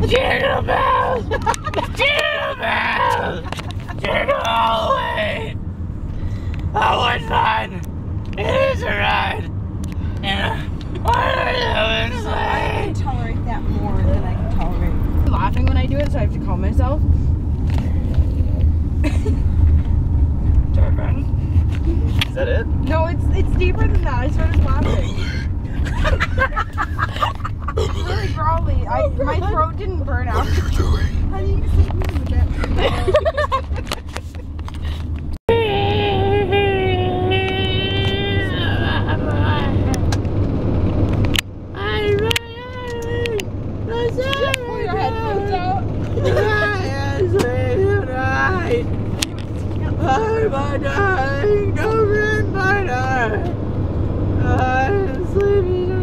Jingle bells! Jingle bells! Jingle all the way! Oh, what fun! It is a ride! And a one-wheeled sleigh! I can tolerate that more than I can tolerate. I'm laughing when I do it, so I have to calm myself. Is that it? No, it's deeper than that. I started laughing. It's really growly. My throat didn't burn out. What are you doing? How do you sit in the bed? Pull your headphones out. My darling, don't ruin my night. I'm sleeping.